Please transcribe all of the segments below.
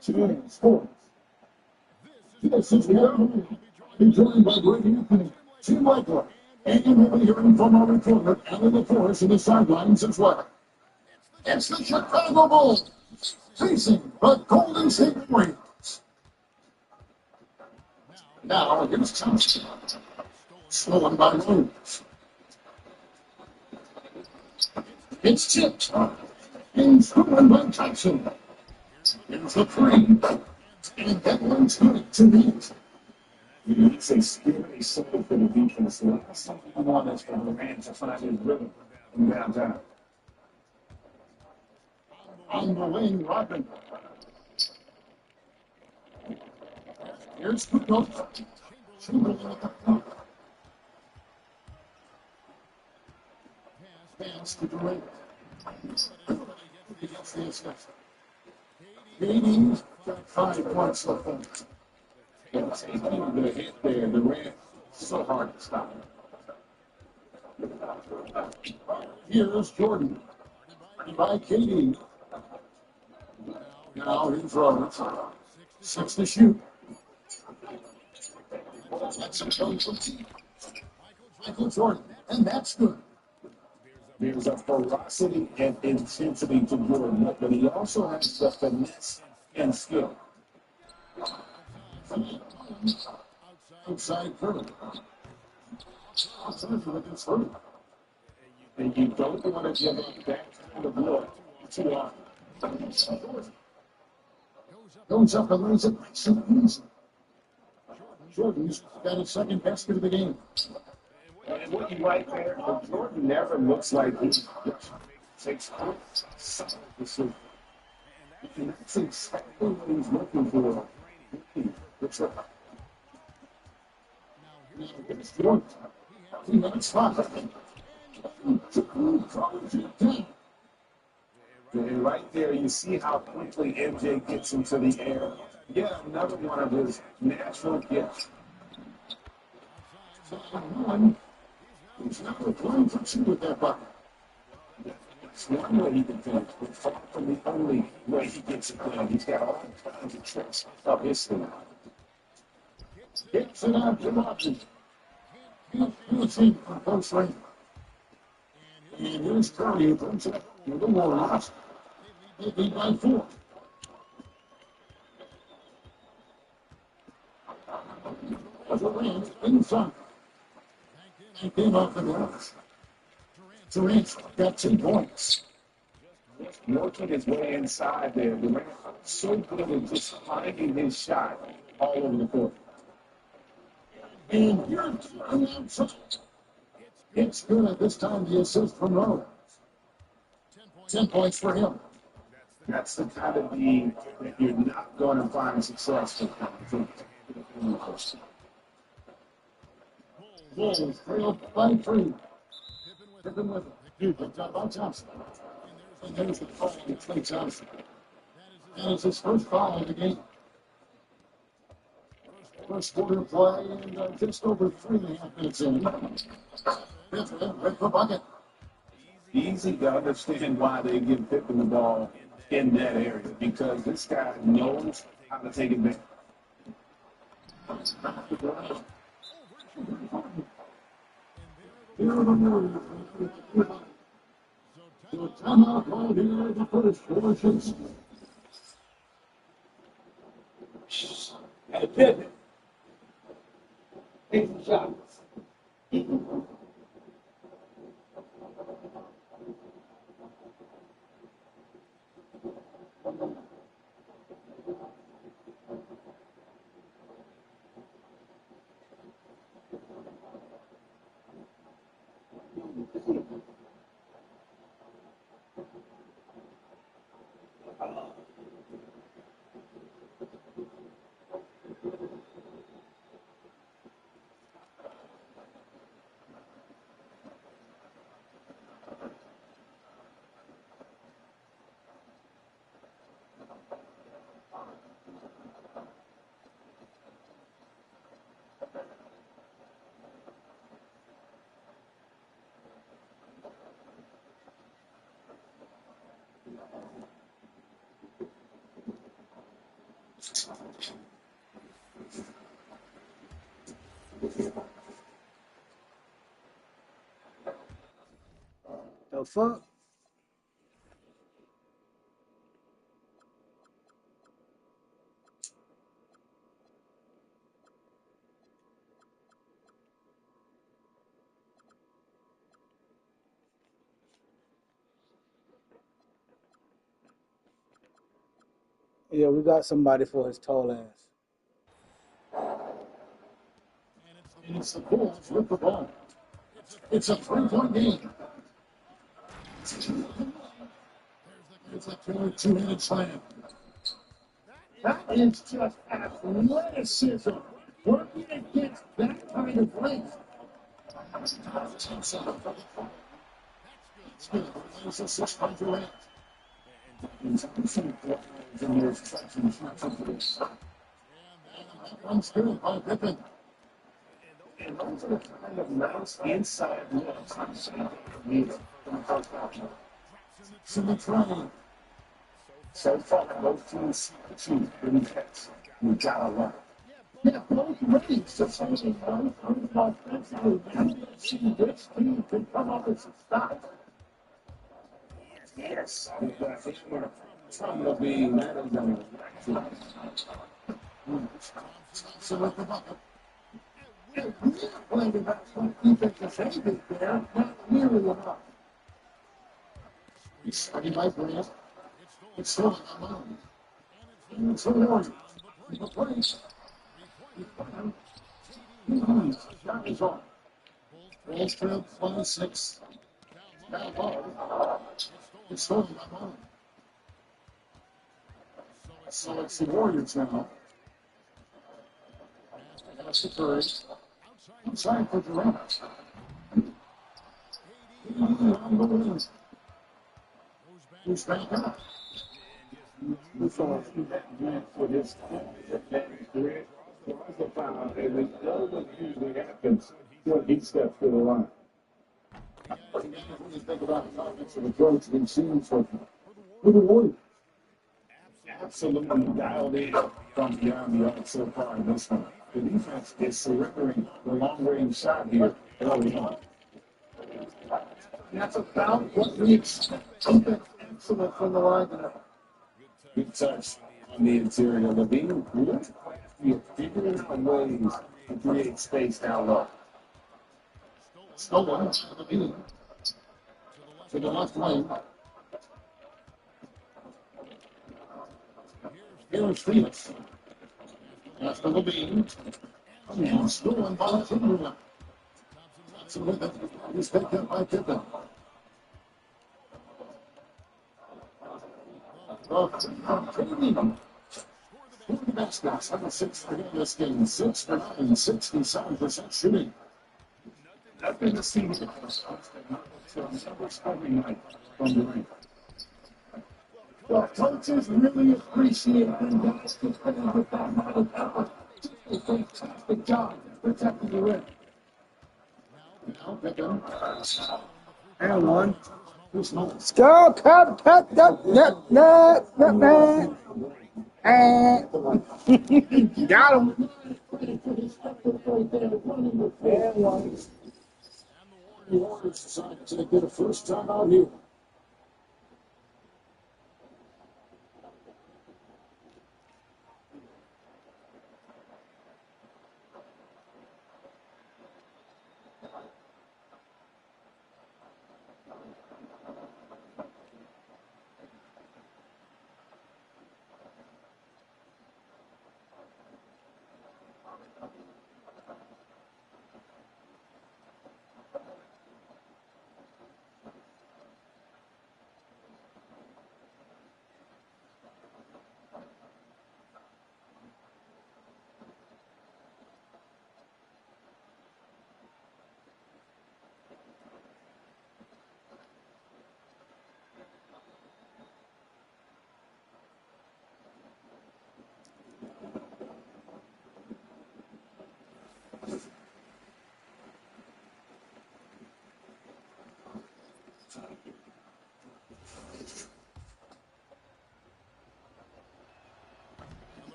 to sports. This is the Airline. Be joined by Greg Anthony, Tim Michael, and we'll be hearing from our reporter, Alan LaForce, in the sidelines as well. It's the Chicago Bulls facing the Golden State Warriors. Now, here's Thompson. Stolen by Rose. It's tipped. And stolen by Thompson. Here's the three. And that one's good to beat. It's a scary sight for the defense. The last thing you want is for Durant to find his rhythm in downtown. On the wing, Robin. Here's Kukoc. Pass to Durant. Against the assist. KD's got 5 points left on it. Taking the hit there, Durant, so hard to stop. Here's Jordan. By KD. Now here's Roberts. 6 to shoot. That's a shot from Michael Jordan, and that's good. There's a ferocity and intensity to Jordan, but he also has the finesse and skill. Outside curve. Against hurt. And you don't want to give up that kind of look too often. Goes up and lays it nice and easy. Jordan's got his second basket of the game. And what you like there, Jordan never looks like he takes solid decision. And that's exactly what he's looking for. It's a Jordan. He makes 5. And right there, you see how quickly MJ gets into the air. Yeah, another one of his natural gifts. He's not applying for 2 with that bucket. It's one way he can finish, but far from the only way he gets it done. He's got all kinds of tricks up his sleeve. Gets it out to Robinson. He's in from close range. And here's Curry who brings it up to the Warriors. They lead by 4. Durant inside. He came off the glass. Durant's got 2 points. Working his way inside there. Durant so good at just finding his shot all over the court. And here's Curry outside. It's good at this time, the assist from Rose. 10 points for him. That's the kind of D that you're not going to find successful. Bulls trail by 3. Pippen with it. Good job by Thompson. And there's the foul to Clay Thompson. And it's his first foul of the game. First quarter play and just over 3.5 minutes in. Pippen with the bucket. Easy to understand why they give Pippen the ball in that area, because this guy knows how to take it back. Here are the Warriors. So timeout called here at the first portion. Hey, Pippen. Take some shots. The fuck? Yeah, we got somebody for his tall ass. And it's the Bulls with the ball. It's a 3-point game. It's a 2-minute slam. That is just athleticism. Working against that kind of length. It's good. It's a 6-point length. Runs good by Pippen. And those are the kind of nice inside looks I'm saying needed from the first option. So the try. So far, both teams achieved good hits. We gotta love it. Yeah, both ways to say they both offensively. Now let's see which team can come up with some stops. Yes. Trump will be managed on the So with the bucket. And we are playing about some defensive savings there, not nearly enough. He's starting by Grant. It's still on the line. And it's a Warriors. The place. Shot is on. Bulls trail 26. Now ball. It's still on the line. So it's the Warriors now. That's the first. Outside for Durant. Who's back up? We saw a few that for this career. The rifle foul, and we know what usually happens when he steps to the line. When you think about the offensive approach we've seen for the Warriors. Absolutely dialed in from beyond the arc so far in this one. The defense is surrendering the long-range shot here early on. That's about what we expect. Defense excellent from the line tonight. Good touch on the interior. Levine really figuring out ways to create space down low. Stolen to the beam. To the left lane. Here's Phoenix. After the beam. And stolen by Timberland. Thompson with it. He's picked up by Pippen. Tatum. 40 baskets. Have a 6 to win this game. 6 for 9. 67% shooting. Nothing to see here. So number scoring night from the ring. Well, coaches really appreciate when guys defend with that amount of effort. They do a fantastic job protecting the rim. Now, Pippen. And one. Who's not? Skull cup, and got him. And one. The Warriors decided to get a first time out here.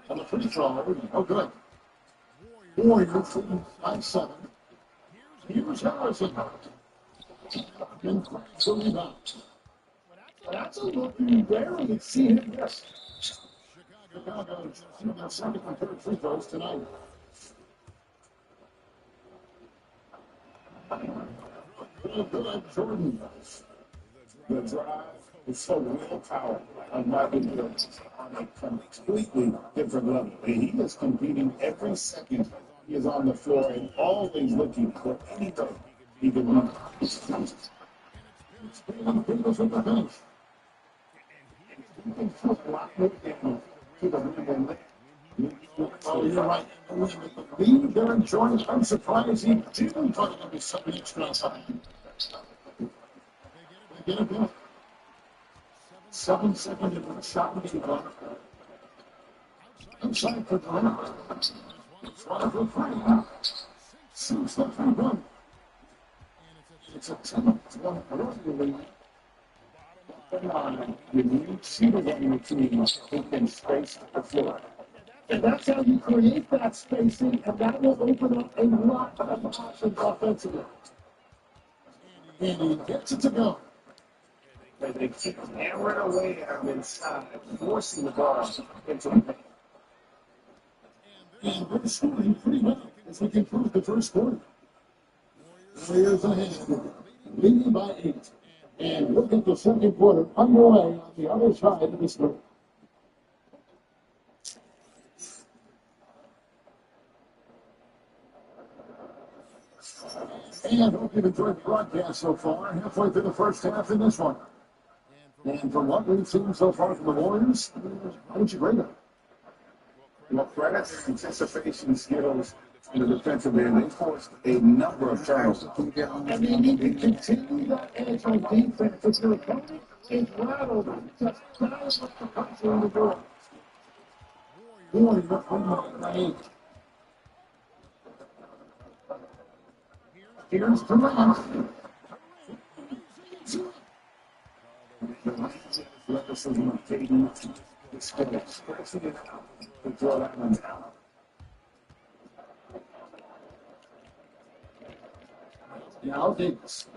And the free throw, no good. Warriors leading by 7. Here's Harrison. And grabs the rebound. That's a look you rarely see him miss. Chicago's shooting their second and third free throws tonight. Good, Jordan. The drive is so willpower on Michael Jordan on a completely different level. And he is competing every second he is on the floor and always looking for anything he can win. Stealing Davis from the bench. He can put a lot more damage to the rim than that. Oh, you're right. The lead they're enjoying. I'm surprised he didn't put it in the second extra time. They get it back. 7 seconds into the shot and two. Inside for Durant. Try for three. Seems the 3-1. It's a 10-1 early lead. You need shooters on your team who can space the floor. And that's how you create that spacing, and that will open up a lot of options offensively. And he gets it to go. And they keep hammering away at him inside, forcing the ball into the paint. And they're scoring pretty well as we conclude the first quarter. Warriors ahead, leading by 8. And look at the second quarter underway on the other side of the screen. And hope you've enjoyed the broadcast so far. Halfway through the first half in this one. And from what we've seen so far from the Warriors, how would you grade them? Well, credit their anticipation skills in the defensive end. They forced a number of turnovers. And they need to continue that edge on defense. If your opponent is rattled, just dial up the pressure in the door. Warriors up by 8. Here's Durant. Athleticism of KD, expressing it out to draw that one down. Now Davis.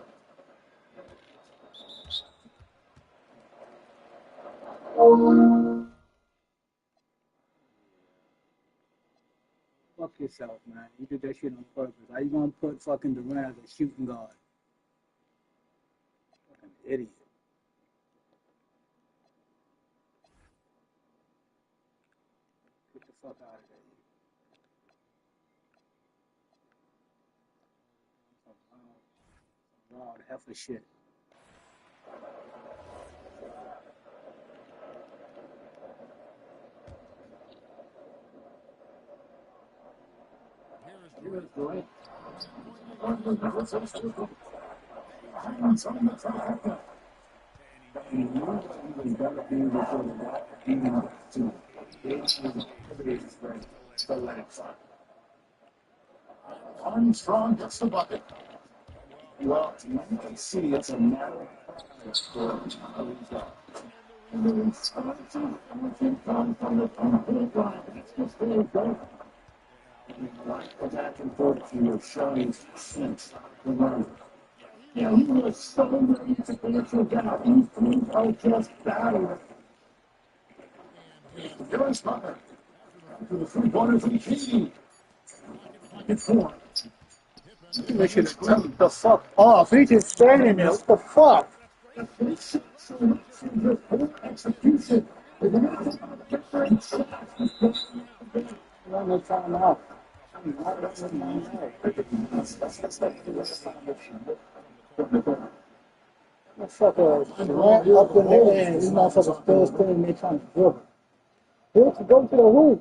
Fuck yourself, man. You did that shit on purpose. How you gonna put fucking Durant as a shooting guard? Fucking idiot. Get the fuck out of there. Wow, the heifer shit. Here's Durant. And he knew that he was going to be before the back, even to to let it fly. Armstrong gets the bucket. Well, you can see it's a matter of practice for him. And the responsive everything comes from the complete line. It's just very good. Like the back and forth, he was showing sense the run. Yeah, he was so ready to answer that. These teams are just battling. And here's Butler. After the 3-pointer from Katie. Pocket 4. They should have jumped the fuck off. He just standing there. What the fuck? The big shot so much from the poor execution. They're going to take on the different shots. Run the time out. Motherfucker, Durant up in the air. These motherfuckers still standing there trying to dribble. He has to go to the hoop.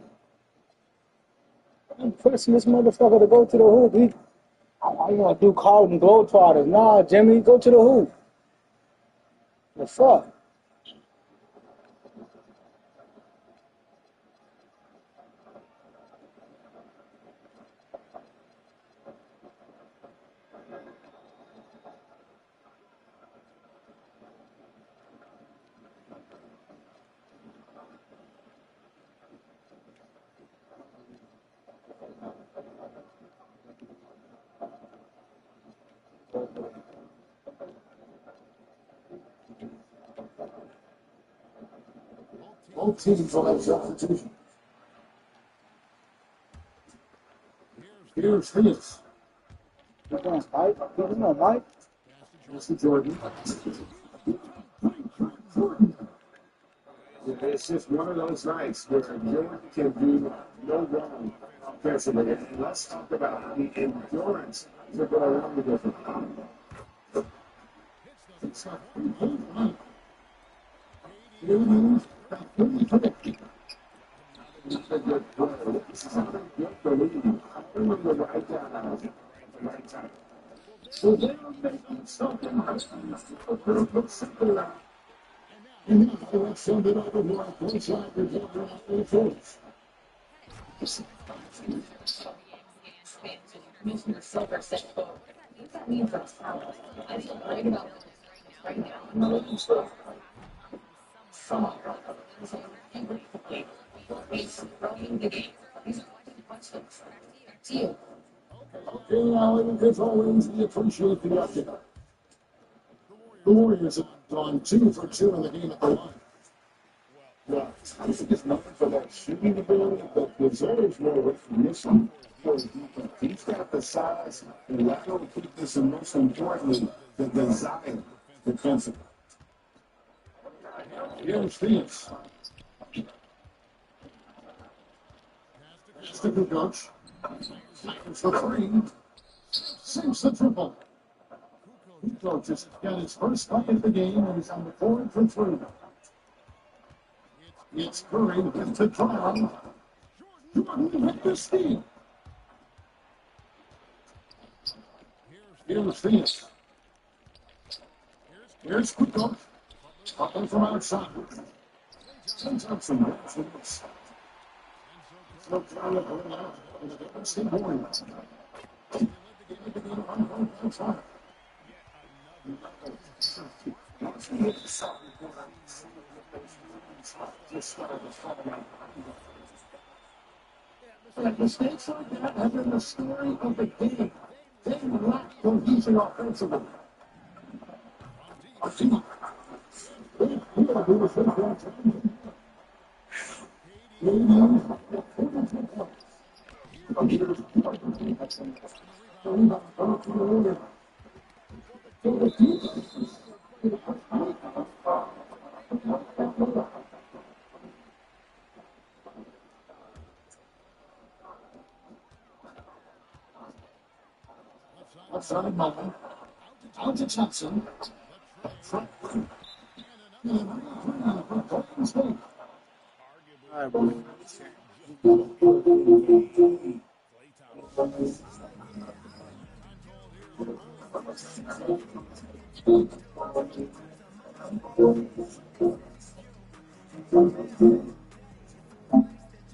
I'm pressing this motherfucker to go to the hoop. I want to do call him Globetrotters. Nah, Jimmy, go to the hoop. The fuck? Both teams will have substitutions. Here's Phoenix. Come on, Mike. Come on, Mike. Pass to Jordan. It's just one of those nights where Jordan can do no wrong offensively. And let's talk about the endurance that go along with it. So they're making something simple. And now let's send it over to our coach line reporter on the force. Commissioner Silver said, quote, I think that means that's power. I feel great about right now. I'm not looking for some angry he's throwing the game. These are questions. Back to you. Okay, Alan, as always, we appreciate the update. The Warriors have gone 2 for 2 in the game at the line. Well, I think it's nothing for that shooting ability, but deserves more recognition for his defense. He's got the size, the lateral quickness, and most importantly, the desire defensively. Here's Phoenix. Pass to Kukoc. Fires for 3. Saves the triple. Kukoc just got his first bucket of the game and he's on the board for 3. It's Curry with the drive. Jordan with the steal. Here's Phoenix. Here's Kukoc. Talking from outside. Sends up some hits. So trying to bring out the defensive board. Like mistakes like that have been the story of the game. They lack cohesion offensively. Outside Mullen. Out to Johnson. All right, bro.